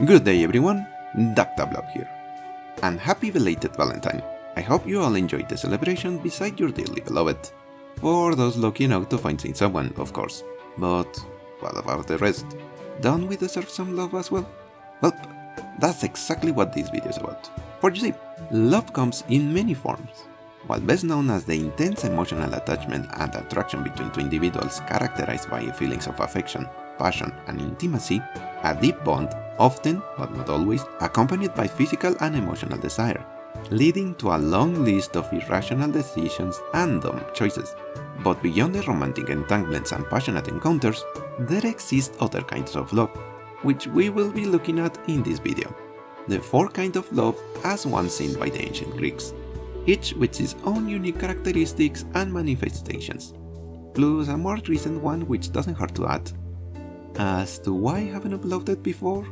Good day everyone, Dr. Blob here. And happy belated Valentine. I hope you all enjoyed the celebration beside your dearly beloved. For those lucky enough to find someone, of course. But what about the rest? Don't we deserve some love as well? Well, that's exactly what this video is about. For you see, love comes in many forms. While best known as the intense emotional attachment and attraction between two individuals characterized by feelings of affection, passion, and intimacy, a deep bond, often, but not always, accompanied by physical and emotional desire, leading to a long list of irrational decisions and dumb choices. But beyond the romantic entanglements and passionate encounters, there exist other kinds of love, which we will be looking at in this video. The four kinds of love as once seen by the ancient Greeks, each with its own unique characteristics and manifestations, plus a more recent one which doesn't hurt to add. As to why I haven't uploaded before?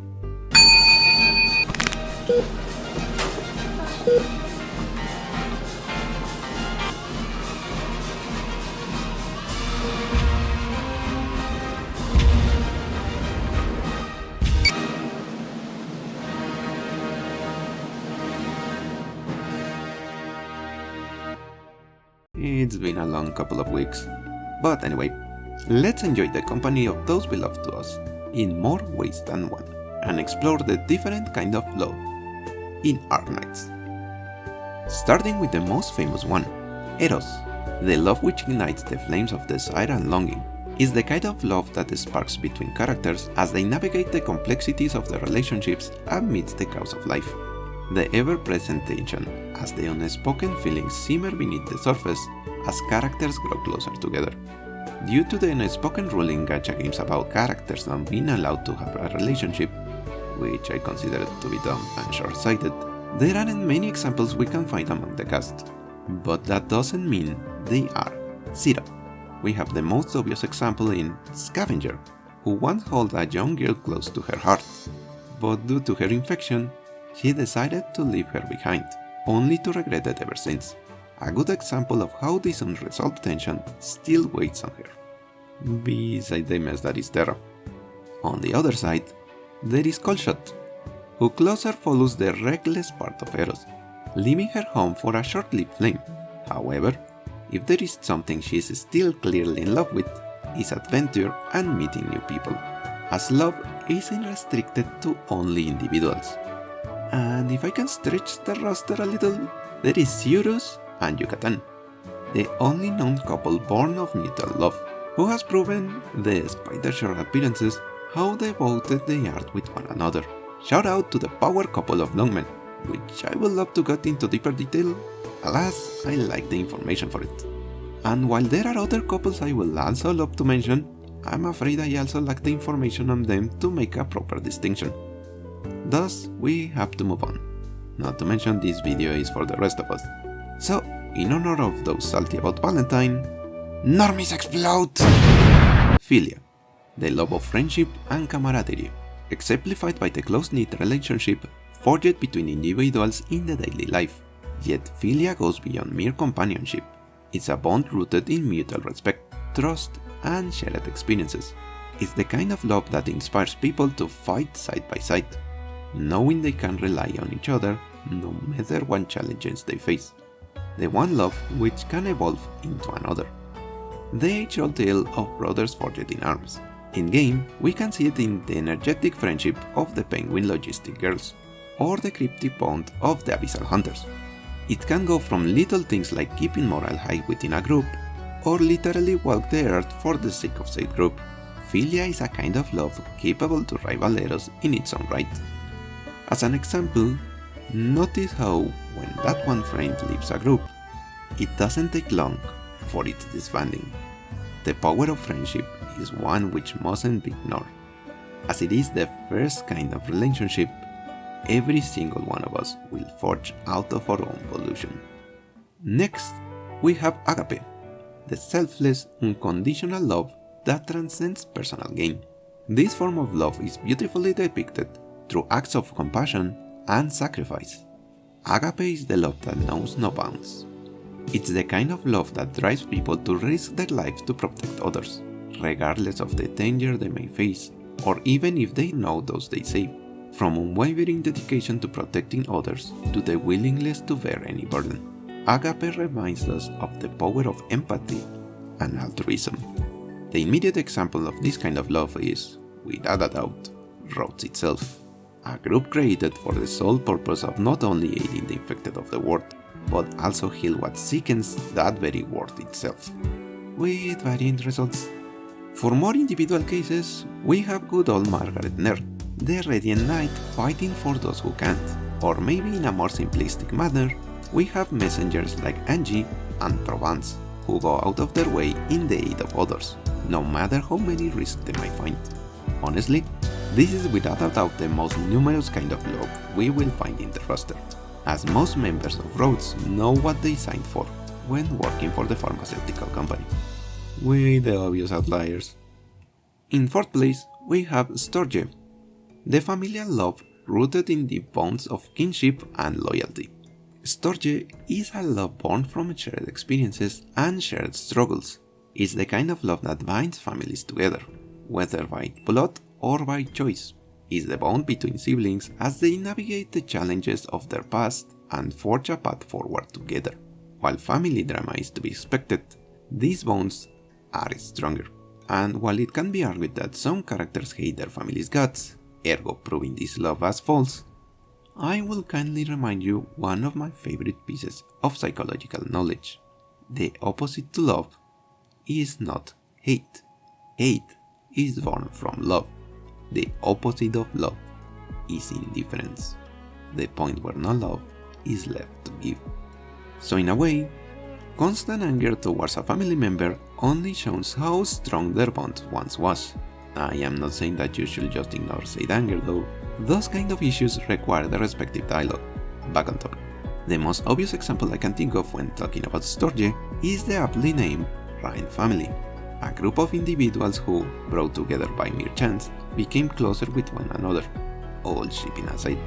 It's been a long couple of weeks, but anyway, let's enjoy the company of those beloved to us in more ways than one and explore the different kind of love in Arknights. Starting with the most famous one, Eros, the love which ignites the flames of desire and longing, is the kind of love that sparks between characters as they navigate the complexities of the relationships amidst the chaos of life. The ever-present tension as the unspoken feelings simmer beneath the surface as characters grow closer together. Due to the unspoken rule in gacha games about characters not being allowed to have a relationship, which I consider to be dumb and short-sighted, there aren't many examples we can find among the cast. But that doesn't mean they are zero. We have the most obvious example in Scavenger, who once held a young girl close to her heart, but due to her infection, she decided to leave her behind, only to regret it ever since. A good example of how this unresolved tension still weighs on her. Besides the mess that is Terra. On the other side, there is Colshot, who closer follows the reckless part of Eros, leaving her home for a short-lived flame. However, if there is something she is still clearly in love with, is adventure and meeting new people, as love isn't restricted to only individuals. And if I can stretch the roster a little, there is Cirrus and Yucatan, the only known couple born of mutual love, who has proven, despite their short appearances, how devoted they are with one another. Shout out to the power couple of Longmen, which I would love to get into deeper detail, alas, I lack the information for it. And while there are other couples I will also love to mention, I'm afraid I also lack the information on them to make a proper distinction. Thus, we have to move on. Not to mention this video is for the rest of us. So, in honor of those salty about Valentine, Normies explode! Philia, the love of friendship and camaraderie, exemplified by the close-knit relationship forged between individuals in the daily life. Yet Philia goes beyond mere companionship. It's a bond rooted in mutual respect, trust, and shared experiences. It's the kind of love that inspires people to fight side by side, knowing they can rely on each other no matter what challenges they face. The one love which can evolve into another. The age-old tale of brothers forged in arms. In-game, we can see it in the energetic friendship of the Penguin Logistic Girls, or the cryptic bond of the Abyssal Hunters. It can go from little things like keeping morale high within a group, or literally walk the earth for the sake of said group. Philia is a kind of love capable to rival Eros in its own right. As an example, notice how, when that one friend leaves a group, it doesn't take long for its disbanding. The power of friendship is one which mustn't be ignored, as it is the first kind of relationship every single one of us will forge out of our own volition. Next, we have agape, the selfless, unconditional love that transcends personal gain. This form of love is beautifully depicted through acts of compassion and sacrifice. Agape is the love that knows no bounds. It's the kind of love that drives people to risk their lives to protect others, regardless of the danger they may face, or even if they know those they save. From unwavering dedication to protecting others to the willingness to bear any burden, agape reminds us of the power of empathy and altruism. The immediate example of this kind of love is, without a doubt, Rhodes itself, a group created for the sole purpose of not only aiding the infected of the world, but also heal what sickens that very world itself, with varying results. For more individual cases, we have good old Margaret Nairn, the Radiant Knight fighting for those who can't, or maybe in a more simplistic manner, we have messengers like Angie and Provence, who go out of their way in the aid of others, no matter how many risks they might find. Honestly, this is without a doubt the most numerous kind of love we will find in the roster, as most members of Rhodes know what they signed for when working for the pharmaceutical company, with the obvious outliers. In fourth place, we have Storge, the familial love rooted in the bonds of kinship and loyalty. Storge is a love born from shared experiences and shared struggles. It's the kind of love that binds families together, whether by blood or by choice. It's the bond between siblings as they navigate the challenges of their past and forge a path forward together. While family drama is to be expected, these bonds are stronger. And while it can be argued that some characters hate their family's guts, ergo proving this love as false, I will kindly remind you one of my favorite pieces of psychological knowledge. The opposite to love is not hate. Hate is born from love. The opposite of love is indifference, the point where no love is left to give. So in a way, constant anger towards a family member only shows how strong their bond once was. I am not saying that you should just ignore said anger though. Those kind of issues require the respective dialogue. Back on topic. The most obvious example I can think of when talking about Storge is the aptly named Ryan family, a group of individuals who, brought together by mere chance, became closer with one another, all shipping aside.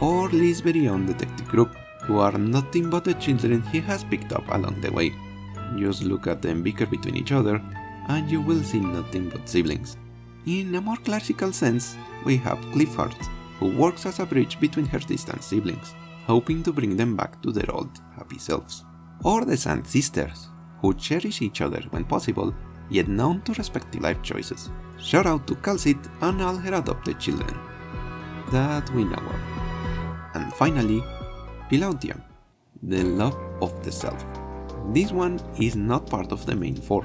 Or Lee's very own detective group, who are nothing but the children he has picked up along the way. Just look at them bicker between each other, and you will see nothing but siblings. In a more classical sense, we have Clifford, who works as a bridge between her distant siblings, hoping to bring them back to their old happy selves. Or the Sand Sisters, who cherish each other when possible, yet known to respective life choices. Shout out to Calcit and all her adopted children that we know of. And finally, Pilautia, the love of the self. This one is not part of the main four,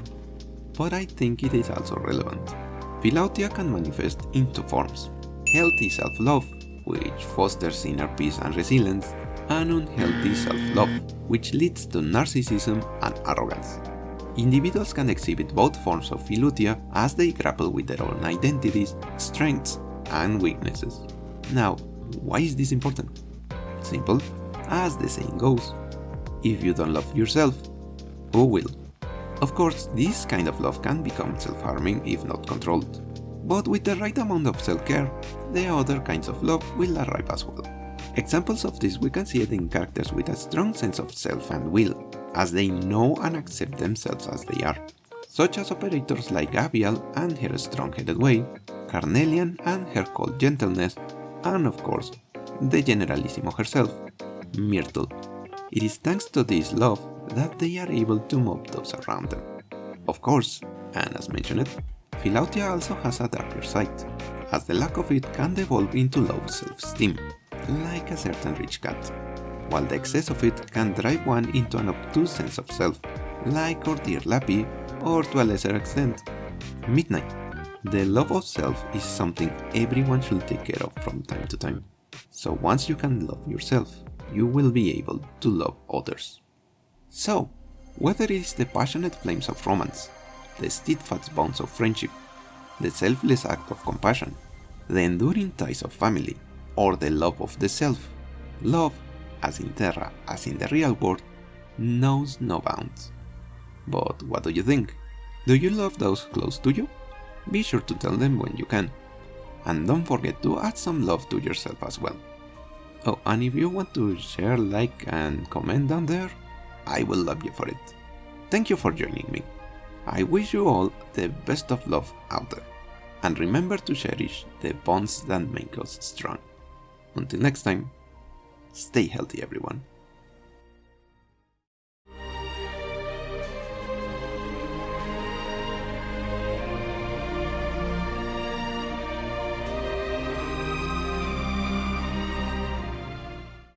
but I think it is also relevant. Pilautia can manifest in two forms: healthy self-love, which fosters inner peace and resilience, and unhealthy self-love, which leads to narcissism and arrogance. Individuals can exhibit both forms of Pilautia as they grapple with their own identities, strengths, and weaknesses. Now, why is this important? Simple, as the saying goes, if you don't love yourself, who will? Of course, this kind of love can become self-harming if not controlled, but with the right amount of self-care, the other kinds of love will arrive as well. Examples of this we can see it in characters with a strong sense of self and will, as they know and accept themselves as they are, such as operators like Abiel and her strong-headed way, Carnelian and her cold gentleness, and of course, the Generalissimo herself, Myrtle. It is thanks to this love that they are able to move those around them. Of course, and as mentioned, Pilautia also has a darker side, as the lack of it can devolve into low self-esteem, like a certain rich cat, while the excess of it can drive one into an obtuse sense of self, like our dear Lappy, or to a lesser extent, Midnight. The love of self is something everyone should take care of from time to time. So once you can love yourself, you will be able to love others. So, whether it is the passionate flames of romance, the steadfast bonds of friendship, the selfless act of compassion, the enduring ties of family, or the love of the self, love, as in Terra as in the real world, knows no bounds. But what do you think? Do you love those close to you? Be sure to tell them when you can. And don't forget to add some love to yourself as well. Oh, and if you want to share, like, and comment down there, I will love you for it. Thank you for joining me. I wish you all the best of love out there. And remember to cherish the bonds that make us strong. Until next time, stay healthy everyone.